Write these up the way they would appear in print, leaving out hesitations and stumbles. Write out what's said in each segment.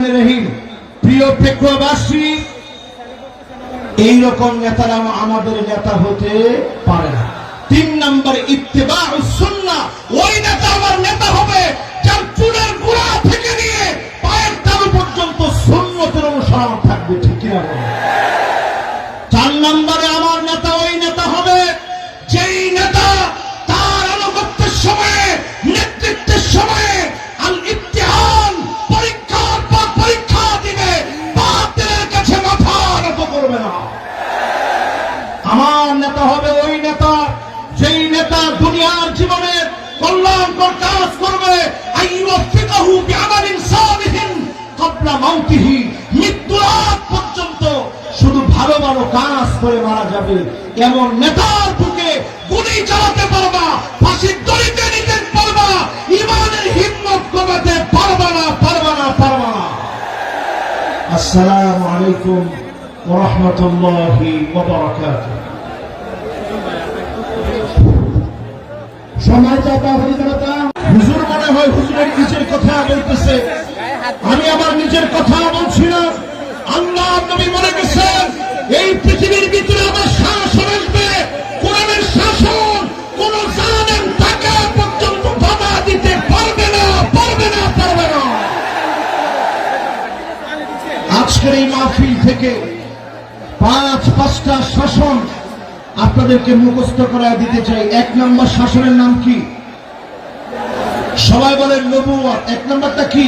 প্রিয় প্রেক্ষবাসী, এইরকম নেতারা আমাদের নেতা হতে পারে না। ৩ নম্বর ইত্তেবাউস সুন্নাহ, ওই নেতা আমার নেতা হবে যার চুলের গোড়া থেকে নিয়ে পায়ের তালু পর্যন্ত সুন্নতের অনুসরণ থাকবে, ঠিক কিনা বলেন? ৪ নম্বরে আমার নেতা ওই নেতা হবে যেই নেতা তার আনুগত্যের সময়ে, নেতৃত্বের সময়ে আল ইমতিহান, পরীক্ষার পর পরীক্ষা দিবে, বাতিলের কাছে মাথা নত করবে না। আমার নেতা হবে ওই নেতা যেই নেতা দুনিয়ার জীবনে কল্যাণকর কাজ করবে, আইয়ুফিকাহু বিআমালিন সালিহিন ক্বাবলা মাউতিহি, মৃত্যুর আগ পর্যন্ত শুধু ভালো ভালো কাজ করে মারা যাবে, এমন নেতার বুকে গুলি চালাতে পারবা, ফাঁসির দড়িতে নিতে পারবা, ইমানের হিম্মত কমাতে পারবা না, পারবা না, পারবা না। আসসালামু আলাইকুম ওয়া রাহমাতুল্লাহি ওয়া বারাকাতুহু। হুজুর মনে হয় হুজুরের নিজের কথা বলতেছে, আমি আমার নিজের কথা বলছি না। আল্লাহ নবী বলে গেছেন এই পৃথিবীর ভিতরে আমার শাসন আসবে, কোরআনের শাসন কোন জালেম টাকা পর্যন্ত বাধা দিতে পারবে না, পারবে না, পারবে না। আজকের এই মাহফিল থেকে 5টা শাসন আপনাদেরকে মুখস্থ করায় দিতে চাই। 1 নম্বর শাসনের নাম কি? সবাই বলেন নবুয়ত। 1 নম্বরটা কি?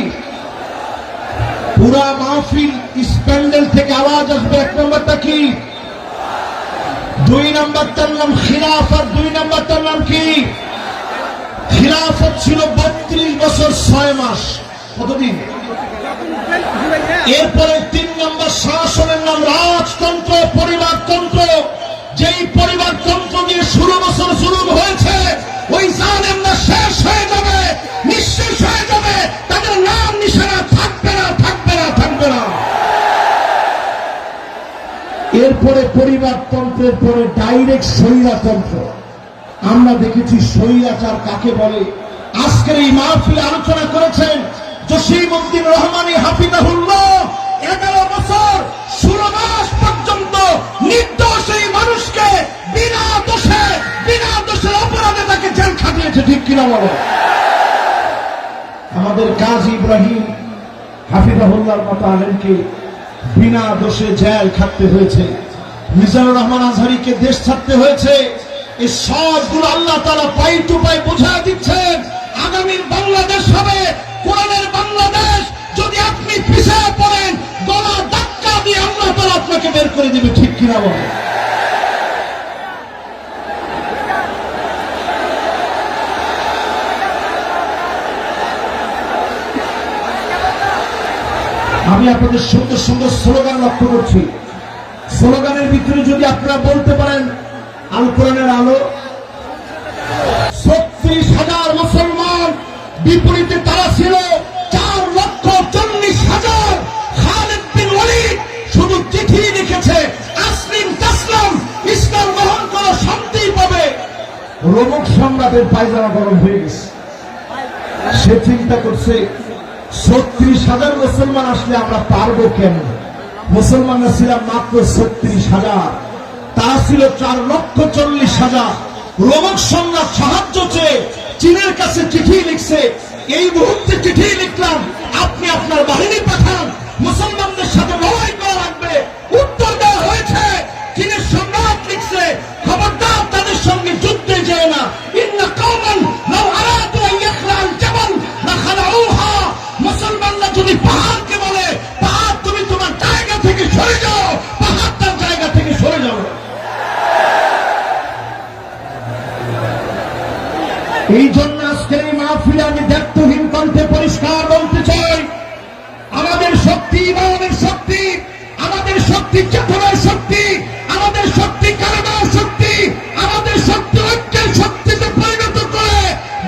পুরা মাহফিল স্প্যান্ডেল থেকে আওয়াজ আসবে। 1 নম্বরটা কি? 2 নম্বরটার নাম খিলাফত। 2 নম্বরটার নাম কি? খিলাফত ছিল 32 বছর 6 মাস। কতদিন? এরপরে 3 নম্বর শাসনের নাম রাজতন্ত্র, পরিবারতন্ত্র। যেই পরিবারতন্ত্র দিয়ে 16 বছর জুলুম হয়েছে, ওই জালেমরা শেষ হয়ে যাবে, নিঃশেষ হয়ে যাবে, তাদের নাম নিশানা থাকবে না, থাকবে না, থাকবে না। এরপরে পরিবারতন্ত্রের পরে ডাইরেক্ট স্বৈরতন্ত্র। আমরা দেখেছি স্বৈরাচার কাকে বলে। আজকের এই মাহফিলে আলোচনা করেছেন জসিমউদ্দিন রহমানী হাফিজাহুল্লাহ। 11 বছর 16 মাস পর্যন্ত নির্দোষ এই মানুষকে বিনা দোষের অপরাধে তাকে জেল খাটিয়েছে, ঠিক কিনা বলো? আমাদের গাজী ইব্রাহিম হাফিজাহুল্লাহর মতো আলেমকে বিনা দোষে জেল খাটতে হয়েছে, মিজানুর রহমান আজহারীকে দেশ ছাড়তে হয়েছে। এই সবগুলো আল্লাহ তাআলা পাই টু পাই বোঝা দিচ্ছেন। আগামীর বাংলাদেশ হবে কোরআনের বাংলাদেশ। যদি আপনি পিছিয়ে পড়েন, গলা ধাক্কা দিয়ে আল্লাহ তাআলা আপনাকে বের করে দিবে, ঠিক কিনা বলেন? আমি আপনাদের সুন্দর সুন্দর স্লোগান লক্ষ্য করছি। স্লোগানের ভিতরে যদি আপনারা বলতে পারেন আল কোরআনের আলো, 36,000 মুসলমান, বিপরীতে তারা ছিল 4,40,000। খালিদ বিন ওয়ালিদ শুধু চিঠি লিখেছে, আসলিম তাসলাম, ইসলাম গ্রহণ করো, শান্তি পাবে। রোমক সম্রাটের পায়জামা গরম হয়ে গেছে। সে চিন্তা করছে 36,000 মুসলমান আসলে আমরা পারবো কেন? মুসলমানরা ছিলাম মাত্র 36,000, তারা ছিল 4,40,000। রোমক সম্রাট সাহায্য চেয়ে চীনের কাছে চিঠি লিখছে, এই মুহূর্তে চিঠি লিখলাম, আপনি আপনার বাহিনী পাঠান, মুসলমানদের সাথে লড়াই করা লাগবে। উত্তর দেওয়া হয়েছে, চীনের সম্রাট লিখছে, খবরদার তাদের সঙ্গে যুদ্ধে যেও না। ইন্না কওমান লাউ আরাদু আন ইয়াখলাল জাবাল লাখালাউহা। মুসলমানরা যদি পাহাড়কে বলে, পাহাড় তুমি তোমার জায়গা থেকে সরে যাও, পাহাড় তার জায়গা থেকে সরে যাও। এই জন্য আজকের এই মাহফিলে আমি দায়িত্বহীন কণ্ঠে পরিষ্কার বলতে চাই, আমাদের শক্তি ইমানের শক্তি, আমাদের শক্তি চেতনার শক্তি, আমাদের শক্তি কারণের শক্তি, আমাদের শক্তি ঐক্যের শক্তিতে পরিণত করে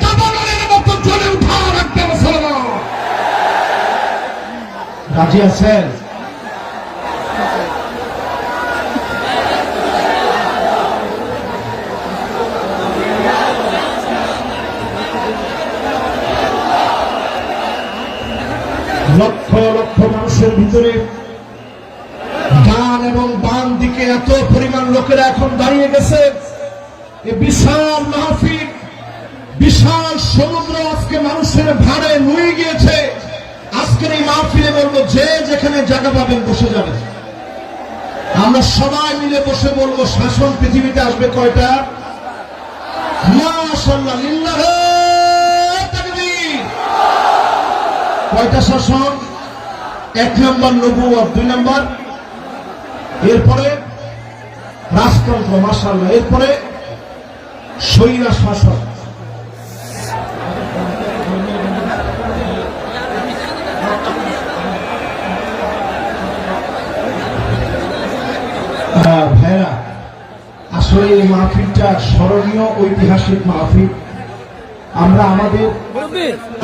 দাবানলের মতো জ্বলে উঠা রাখবে মুসলমান। রাজি আছেন? লক্ষ লক্ষ মঞ্চের ভিতরে ডান এবং বাম দিকে এত পরিমাণ লোকেরা এখন দাঁড়িয়ে গেছে। এই বিশাল মাহফিল, বিশাল সমুদ্র আজকে মানুষের ভাড়ে নুয়ে গিয়েছে। আজকের এই মাহফিলে বলবো, যে যেখানে জায়গা পাবেন বসে যাবেন। আমরা সবাই মিলে বসে বলবো, শাসন পৃথিবীতে আসবে কয়টা? মাশাআল্লাহ, লিল্লাহি তাকবীর। কয়টা শাসন? 1 নম্বর নবুয়ত, 2 নম্বর এরপরে রাজতন্ত্র, মাশাআল্লাহ, এরপরে স্বৈরা শাসন। ভাইরা, আসলে এই মাহফিলটা স্মরণীয় ঐতিহাসিক মাহফিল। আমরা আমাদের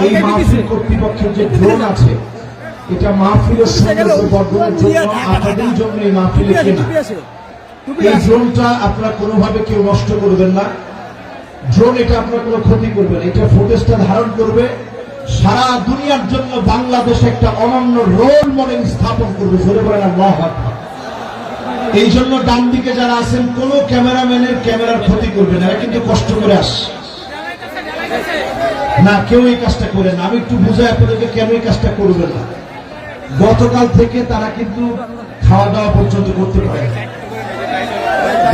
এই মাহফিল কর্তৃপক্ষের যে ড্রোন আছে, এটা মাহফিলের সৌন্দর্য বর্ধনের জন্য, আপনাদের জন্য এই মাহফিলে কেনা। এই ড্রোনটা আপনারা কোনোভাবে কেউ নষ্ট করবেন না। ড্রোন এটা আপনার কোনো ক্ষতি করবে না। এটা ফুটেজটা ধারণ করবে, সারা দুনিয়ার জন্য বাংলাদেশ একটা অনন্য রোল মডেল স্থাপন করবে। জোরে বলেন আল্লাহু আকবার। এই জন্য ডান দিকে যারা আছেন, কোন ক্যামেরাম্যানের ক্যামেরার ক্ষতি করবে না। কিন্তু কষ্ট করে আসে না, কেউ এই কাজটা করে না। আমি একটু বুঝাই আপনাদেরকে কেন এই কাজটা করবে না। গতকাল থেকে তারা কিন্তু খাওয়া দাওয়া পর্যন্ত করতে পারে।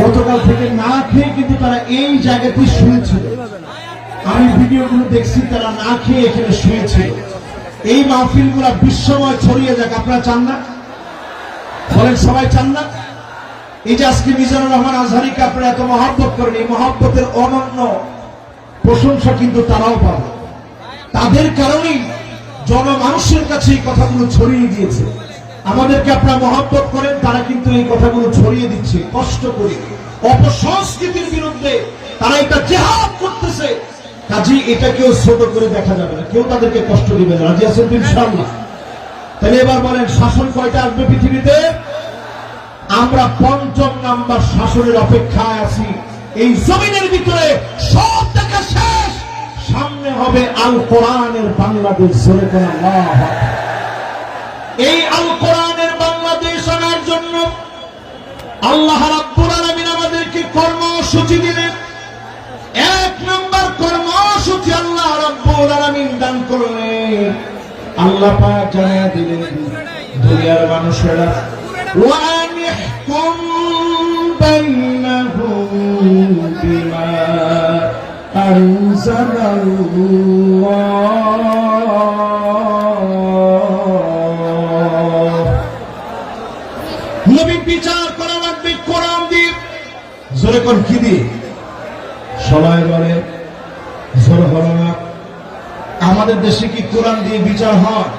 গতকাল থেকে না খেয়ে কিন্তু তারা এই জায়গাতেই শুয়েছিল। আমি ভিডিওগুলো দেখছি, তারা না খেয়ে এখানে শুয়েছিল। এই মাহফিলগুলা বিশ্বময় ছড়িয়ে যাক, আপনারা চান না? বলেন, সবাই চান না? এই যে আজকে মিজানুর রহমান আজহারীকে আপনারা এত মহব্বত করেন, এই মহব্বতের অনন্য প্রশংসা কিন্তু তারাও পাবে। তাদের কারণেই জনমানুষের কাছে এই কথাগুলো ছড়িয়ে দিয়েছে। আমাদেরকে আপনারা মহব্বত করেন, তারা কিন্তু এই কথাগুলো ছড়িয়ে দিচ্ছে কষ্ট করে। অপসংস্কৃতির বিরুদ্ধে তারা এটা জিহাদ করতেছে। কাজী এটা কেউ ছোট করে দেখা যাবে না, কেউ তাদেরকে কষ্ট দিবে না। রাজি আছেন ইনশাআল্লাহ? তাহলে এবার বলেন, শাসন কয়টা আসবে পৃথিবীতে? আমরা ৫ম নাম্বার শাসনের অপেক্ষায় আছি। এই জমিনের ভিতরে সব দেখা শেষ, সামনে হবে আল কোরআনের বাংলাদেশ। জোরে বলেন আল্লাহু আকবার। এই আল কোরআনের বাংলাদেশ আনার জন্য আল্লাহ রাব্বুল আলামিন আমাদেরকে কর্মসূচি দিলেন। 1 নম্বর কর্মসূচি আল্লাহ রাব্বুল আলামিন দান করলেন। আল্লাহ পাক জানিয়ে দিলেন, দুনিয়ার মানুষেরা, ওয়ান ইহকুম বাইনাহুম বিমা আনজালাল্লাহ। নবী বিচার করা লাগবে কোরআন দিয়ে। জোরে কোন কি দিয়ে? সবাই বলে জোর হলো না। আমাদের দেশে কি কোরআন দিয়ে বিচার হয়?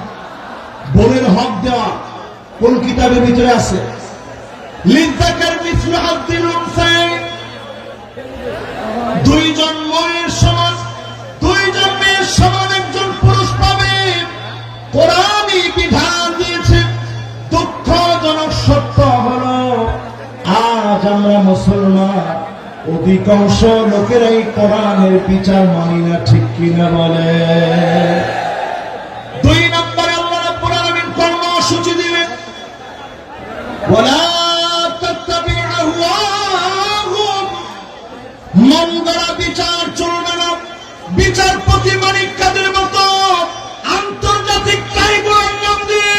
বোনের হক দেওয়া কোন কিতাবের ভিতরে আছে? লিযাকার মিসলু হাজ্জিল উনসায়াইন। 2 জন মেয়ের সমান, 2 জন মেয়ের সমান একজন পুরুষ পাবে। কোরআনই বিধান দিয়েছে। দুঃখজনক সত্য হলো, আজ আমরা মুসলমান অধিকাংশ লোকেরাই কোরআনের বিচার মানি না। ঠিক কিনা বলে? 2 নম্বরে আল্লাহ রাব্বুল আলামিন কর্মসূচি দিলেন, ওয়ালা তাত্তাবি আহওয়াহুম। মন গড়া বিচার চলবে না। বিচারপতি মানিক কাদের মতো আন্তর্জাতিক ট্রাইব্যুনাল নাম দিয়ে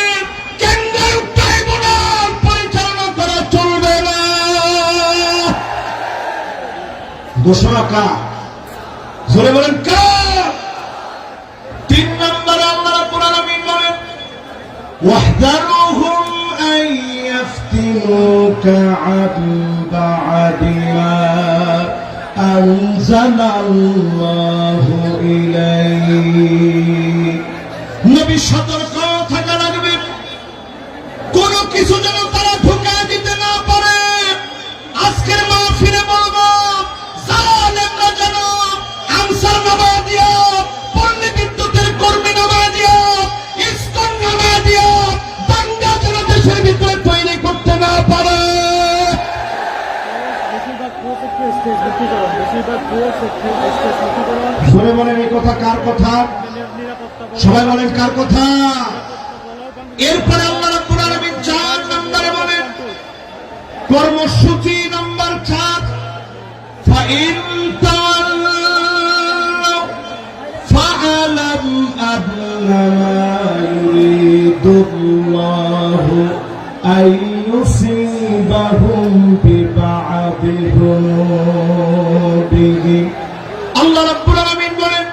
কেন্দ্রীয় ট্রাইব্যুনাল পরিচালনা করা চলবে না। ঘোষণা কার? জোরে বলেন কার? 3 নম্বরে আল্লাহ রাব্বুল আলামিন বলেন, ওয়াহদারুহুম আন ইয়াফতিনুকা আন বা'দি মা আনজালাল্লাহু ইলাইক। নবী সতর্ক থাকা লাগবে, কোন কিছু যেন তারা ঢুকা দিতে না পারে। আজকের মাহফিলে বলবো, জালেমরা যেন আনসার নামাজিয়া, পল্লী বিদ্যুতের কর্মী নামাজিয়া, ইসকন নামাজিয়া দাঙ্গা যেন দেশের ভিতরে তৈরি করতে না পারে। সবাই বলেন এই কথা কার কথা? সবাই বলেন কার কথা? এরপরে আল্লাহ কর্মসূচি নাম্বার 4, فإن تولوا فاعلم أنما يريد الله أن يصيبهم ببعض ذنوبهم। আল্লাহ রাব্বুল আলামিন বলেন,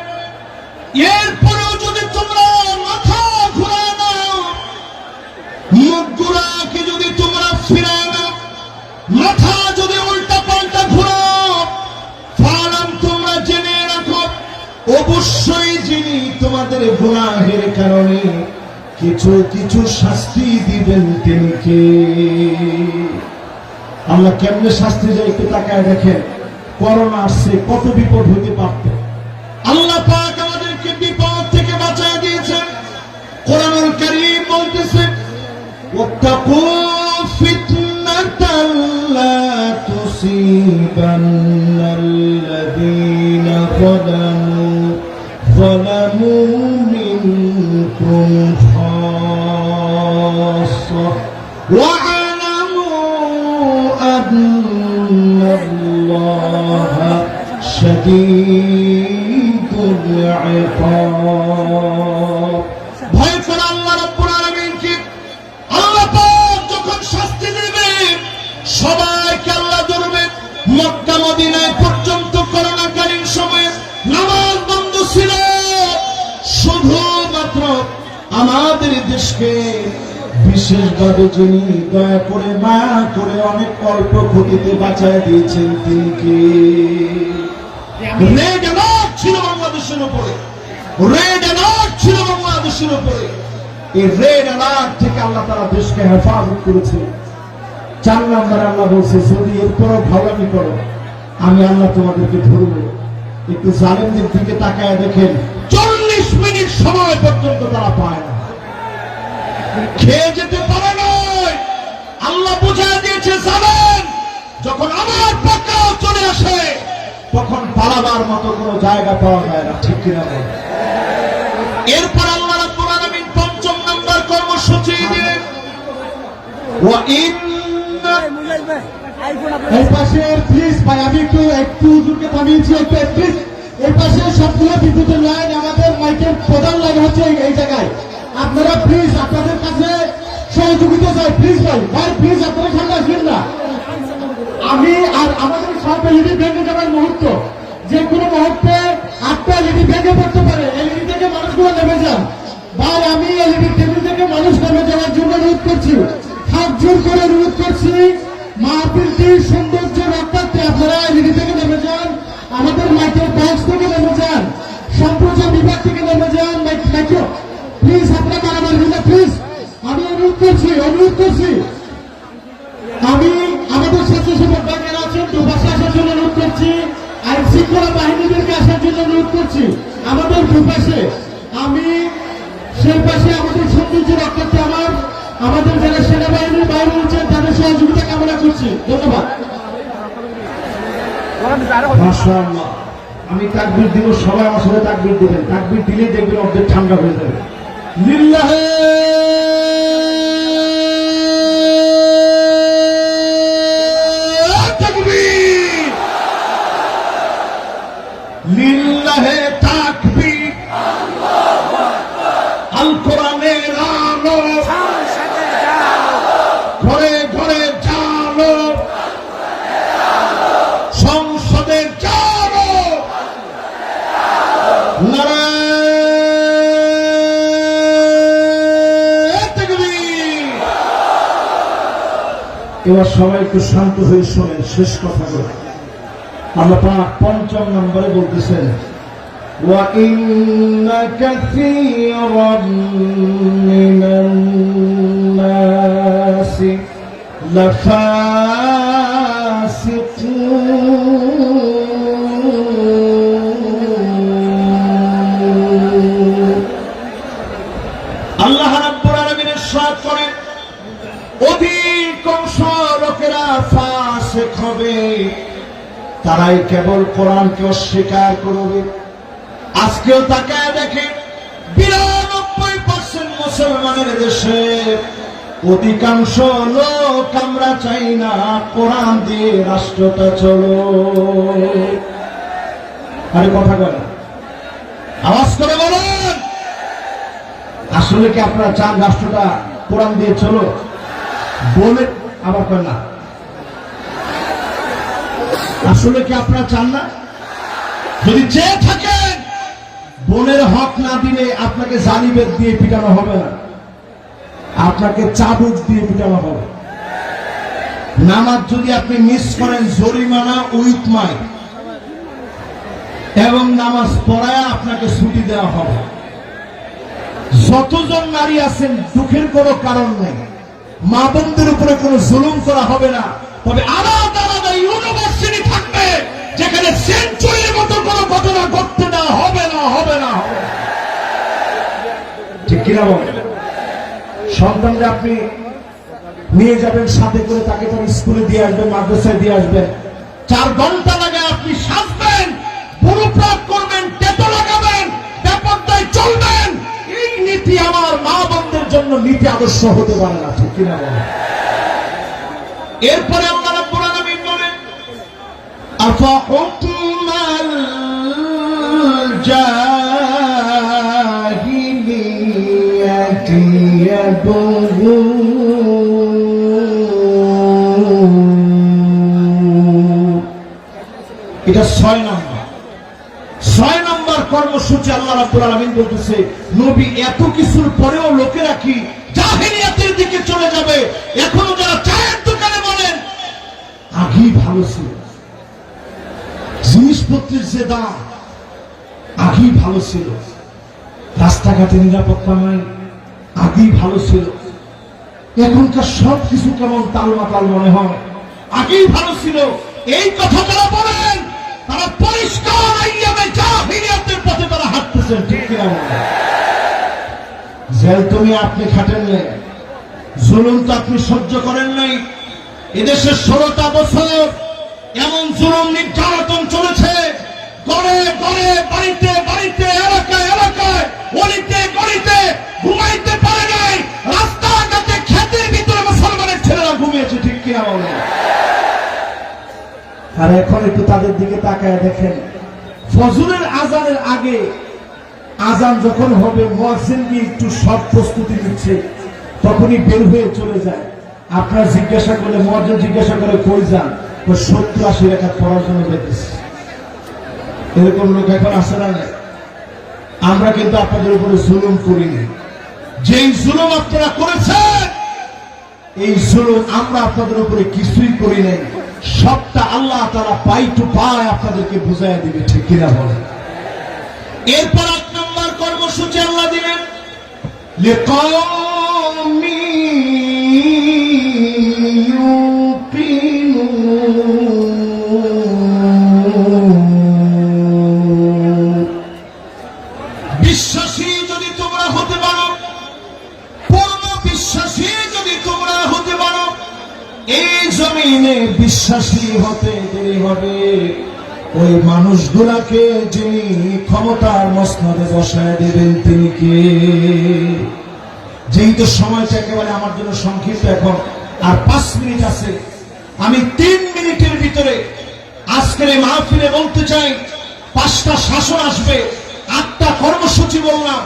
এরপরেও যদি তোমরা মাথা ঘুরায় নাও, মুখগুলাকে যদি তোমরা ফিরায় নাও, মাথা যদি উল্টা পাল্টা ঘুরাও, ফালাম তোমরা জেনে রাখো, অবশ্যই যিনি তোমাদের গুনাহের কারণে কিছু কিছু শাস্তি দিবেন তিনি কে। আল্লাহ কেমনে শাস্তি দেয় একটু তাকায় দেখেন। করোনা আসছে, কত বিপদ হইতে পারত। আল্লাহ পাক আমাদেরকে বিপদ থেকে বাঁচায় দিয়েছেন। কোরআনুল কারীম বলতেছে, ওয়াত্তাকু ফিতনাতাল লা তুসিবান্নাল্লাযীনা যালামু মিনকুম খাসসাহ ওয়া'লামু আন্নাল্লাহা শাদীদুল ইকাব। ভয় করে আল্লাহ রাব্বুল আলামিনকে। আল্লাহ পাক যখন শাস্তি দিবে সবাইকে আল্লাহ ধরবে। মক্কা মদিনায় পর্যন্ত করোনাকালীন সময়ে নামাজ বন্ধ ছিল, শুধুমাত্র আমাদের দেশকে বিশেষভাবে যিনি দয়া করে মায়া করে অনেক অল্প ক্ষতিতে বাঁচায় দিয়েছেন তিনি কে? রেড অ্যালার্ট ছিল বাংলাদেশের উপরে, রেড অ্যালার্ট ছিল বাংলাদেশের উপরে। এই রেড অ্যালার্ট থেকে আল্লাহ তাআলা দেশকে হেফাজত করেছে। 4 নম্বরে আল্লাহ বলছে, যদি এরপরও ভালোমি করো আমি আল্লাহ তোমাদেরকে ধরবো। একটু জালেমদের দিকে তাকায় দেখেন, 40 মিনিট সময় পর্যন্ত তারা পায় না, খেয়ে যেতে পারে না। আল্লাহ বুঝায় দিয়েছে, জালেম যখন আমার পাকড়াও চলে আসে তখন পালাবার মতো কোনো জায়গা পাওয়া যায় না, ঠিক কিনা বল? এরপর আল্লাহ রাব্বুল আলামিন 5 নম্বর কর্মসূচি দিয়ে, ওয়া ইন্না এই পাশে প্লিজ ভাই, আমি একটু হুজুরকে থামিয়েছি, প্লিজ এই পাশে সবগুলো বিদ্যুতের লাইন, আমাদের মাইকের প্রধান লাইন হচ্ছে এই জায়গায়। আপনারা প্লিজ আপনাদের কাছে সহযোগিতা চাই, প্লিজ ভাই ভাই প্লিজ আপনারা সামনে আসবেন না। আমি আর আমাদের সব এলইডি ভেঙে যাওয়ার মুহূর্ত, যে কোনো মুহূর্তে 8টা এলইডি ভেঙে পড়তে পারে। এলইডি থেকে মানুষগুলো নেমে যান ভাই, আমি এলইডি টেবিল থেকে মানুষ নেমে যাওয়ার জন্য অনুরোধ করছি, হাত জোর করে অনুরোধ করছি। মাহফিলটির সৌন্দর্য রক্ষার্থে আপনারা এলইডি থেকে নেমে যান, আমাদের মাইকের বক্স থেকে নেমে যান, সম্প্রচার বিভাগ থেকে নেমে যান। প্লিজ আপনারা কারাবার না, প্লিজ আমি অনুরোধ করছি। আমি আমাদের স্বেচ্ছাসেবক ভাইয়েরা আছেন, দুপাশে আসার জন্য অনুরোধ করছি। আইন শৃঙ্খলা বাহিনীদেরকে আসার জন্য অনুরোধ করছি আমাদের দুপাশে। আমি সেই পাশে আমাদের সৌন্দর্য রক্ষার্থে আমাদের যারা সেনাবাহিনীর বাইরে রয়েছেন তাদের সহযোগিতা কামনা করছি। ধন্যবাদ। মাশাআল্লাহ। আমি তাকবীর দিব, সবাই আমার সাথে তাকবীর দিবেন। তাকবীর দিলে দেখবেন অর্ধেক ঠান্ডা হয়ে যাবে। লিল্লাহে তাকবীর, লিল্লাহে তাকবীর। আল কোরআনের আলো ঘরে ঘরে জালো, সংসদের জালো, নারায়ে তাকবীর। এবার সবাই একটু শান্ত হয়ে শোনেন শেষ কথাগুলো। আল্লাহ পাক 5 নম্বরে বলতেছেন, وَإِنَّ كَثِيرًا مِنَ النَّاسِ لَفَاسِقُونَ। আল্লাহ রাব্বুল আলামিন ইরশাদ করেন, অধিকাংশ লোকেরা ফাসিক হবে, তারাই কেবল কোরআনকে অস্বীকার করবে। আজকেও তাকায় দেখে 92% মুসলমানের দেশে অধিকাংশ লোক আমরা চাই না কোরআন দিয়ে রাষ্ট্রটা চলো। আরে কথা বলেন, আওয়াজ করে বলেন, আসলে কি আপনারা চান রাষ্ট্রটা কোরআন দিয়ে চলো? বলে আবার করেন না, আসলে কি আপনারা চান না? যদি চেয়ে থাকেন, বোনের হক না দিলে আপনাকে জালিবেদ দিয়ে পিটানো হবে না, আপনাকে চাবুক দিয়ে পিটানো হবে। নামাজ যদি আপনি মিস করেন, জরিমানা উইথ মাইক, এবং নামাজ পড়ায় আপনাকে ছুটি দেওয়া হবে। যতজন নারী আছেন, দুঃখের কোনো কারণ নেই, মা বোনদের উপরে কোনো জুলুম করা হবে না। তবে আলাদা আলাদা ইউনিভার্সিটি থাকবে, যেখানে সেঞ্চুরির মতো কোনো ঘটনা ঘটতে দেওয়া হবে না, হবে না, হবে না। ঠিক কিনা বলেন? সন্তানকে আপনি নিয়ে যাবেন সাথে করে, তাকে তার স্কুলে দিয়ে আসবেন, মাদ্রাসায় দিয়ে আসবেন, 4 ঘন্টা লাগে আপনি সাজবেন, পুরুপ্রাপ করবেন, টেটো লাগাবেন, বেপরদায় চলবেন। এই নীতি আমার মা বোনদের জন্য নীতি আদর্শ হতে পারে না। ঠিক কিনা বলেন? এরপরে আল্লাহ রাব্বুল আলামিন বলেন, আফা হুকমাল জাহিলিয়াতি ইয়াবগুন। এটা 6 নম্বর। 6 নম্বর কর্মসূচি আল্লাহ রাব্বুল আলামিন বলতেছে, নবী এত কিছুর পরেও লোকেরা কি জাহিলিয়াতের দিকে চলে যাবে? এখনো যারা চায়ের দোকানে বলেন আগেই ভালো ছিল, জিনিসপত্রের যে দাম আগেই ভালো ছিল, রাস্তাঘাটে নিরাপত্তা নাই, আগেই ভালো ছিল, এখনকার সব কিছু কেমন তালমাতাল মনে হয়, আগেই ভালো ছিল। এই কথা যারা বলেন, তারা পরিষ্কার আইয়ামে জাহিলিয়াতের পথে তারা হাঁটতেছেন। ঠিক কিনা বলেন? জেল তুমি আপনি খাটেন নাই, জুলুম তো আপনি সহ্য করেন নাই। এদেশে 16টা বছর এমন জুলুম নির্যাতন চলেছে, ঘরে ঘরে, বাড়িতে বাড়িতে, এলাকায় এলাকায়, অলিতে গলিতে ঘুমাইতে পারে নাই, রাস্তাঘাটে ক্ষেতের ভিতরে মুসলমানের ছেলেরা ঘুমিয়েছে। ঠিক কিনা বলেন? আর এখন একটু তাদের দিকে তাকায় দেখেন, ফজরের আজানের আগে আজান যখন হবে, মুয়াজ্জিন কি একটু সব প্রস্তুতি নিচ্ছে, তখনই বের হয়ে চলে যায়। আপনারা জিজ্ঞাসা করলে, মুয়াজ্জিন জিজ্ঞাসা করে কই যান, 70-80 রাকাত পড়ার জন্য যেতেছে। এরকম লোক এখন আসে না? আমরা কিন্তু আপনাদের উপরে জুলুম করিনি। যেই জুলুম আপনারা করেছেন, এই জুলুম আমরা আপনাদের উপরে কিছুই করি নাই, সবটা আল্লাহ তাআলা পাই টু পাই আপনাদেরকে বুঝাইয়া দিবে। ঠিক কিনা বলেন? এরপর 8 নম্বর কর্মসূচি আল্লাহ দিলেন, লিকাওমি ইউকিনুন। বিশ্বাসী যদি তোমরা হতে পারো, পূর্ণ বিশ্বাসী যদি তোমরা হতে পারো, এই জমিনে বিশ্বাসী হতে দেরি হবে ওই মানুষগুলাকে যিনি ক্ষমতার মসনদে বসায় দেবেন তিনি কে? যেহেতু সময়টা একেবারে আমার জন্য সংক্ষিপ্ত, এখন আর 5 মিনিট আছে, আমি 3 মিনিটের ভিতরে আজকের এই মাহফিলে বলতে চাই, 5টা শাসন আসবে, 8টা কর্মসূচি বললাম।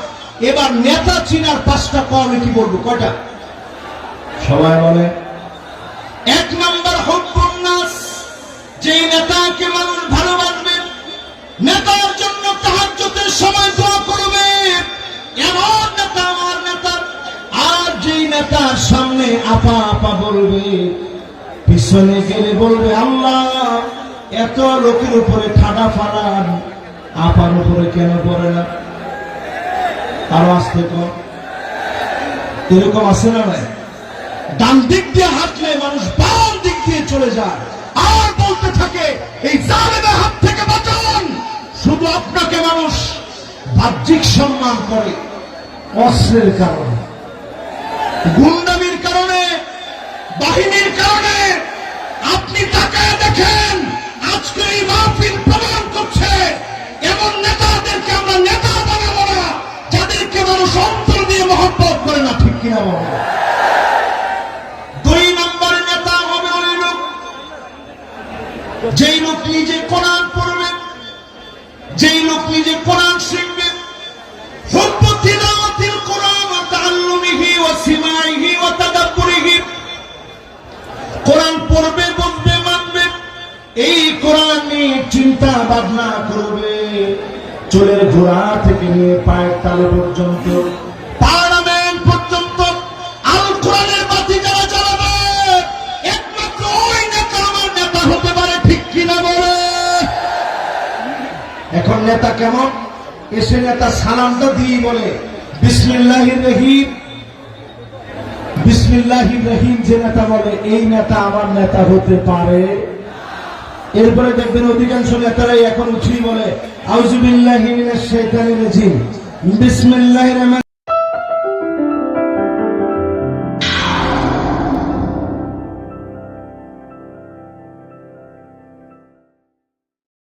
এবার নেতা চিনার 5টা কোয়ালিটি বলবো। কয়টা? সবাই বলে। 1 নম্বর হুব্বুন নাস, যে নেতাকে মানুষ ভালোবাসবে, নেতার জন্য তাহাজ্জুদের সময় দোয়া করবে, এমন নেতা আমার নেতা। আর যেই নেতার সামনে আপা আপা বলবে, পিছনে গেলে বলবে আল্লাহ এত লোকের উপরে ঠাডা ফাড়ান, আপার উপরে কেন পড়ে না? আরো আসতে কর। এরকম আছে না? নাই? ডান দিক দিয়ে হাঁটলে মানুষ বাম দিক দিয়ে চলে যায়, আর বলতে থাকে এই জালেমের হাত থেকে বাঁচান। শুধু আপনাকে মানুষ বাহ্যিক সম্মান করে, অস্ত্রের কারণে, গুন্ডামির কারণে, বাহিনীর কারণে। আপনি তাকায় দেখেন, আজকে এই মাহফিল প্রমাণ করছে, এমন নেতাদেরকে আমরা নেতা বানাবো না যাদেরকে মানুষ অন্তর দিয়ে মহব্বত করে না। ঠিক কিনা বলেন? যেই লোক নিজে কোরআন পড়বে, যেই লোক নিজে কোরআন শিখবে, হুব্বু তিলাওয়াতিল কোরআন ওয়া তাআল্লুমিহি ওয়া সিমাইহি ওয়া তাদাব্বুরিহি, কোরআন পড়বে, বুঝবে, মানবে, এই কোরআন নিয়ে চিন্তা ভাবনা করবে, চুলের গোড়া থেকে নিয়ে পায়ের তালু পর্যন্ত, পার্লামেন্ট পর্যন্ত আল কোরআনের বাতি যারা জ্বালাবে, একমাত্র ওই নেতা আমার নেতা হতে পারে। ঠিক কিনা বলে? এখন নেতা কেমন? এসে নেতা সালামটা দিয়ে বলে বিসমিল্লাহির রহিম, বিসমিল্লাহির রহিম, যে নেতা বলে এই নেতা আমার নেতা হতে পারে। এরপরে দেখবেন অধিকাংশ নেতারাই এখন উঠি বলে আউযু বিল্লাহি মিনাশ শাইতানির রাজিম, বিসমিল্লাহির রহমানির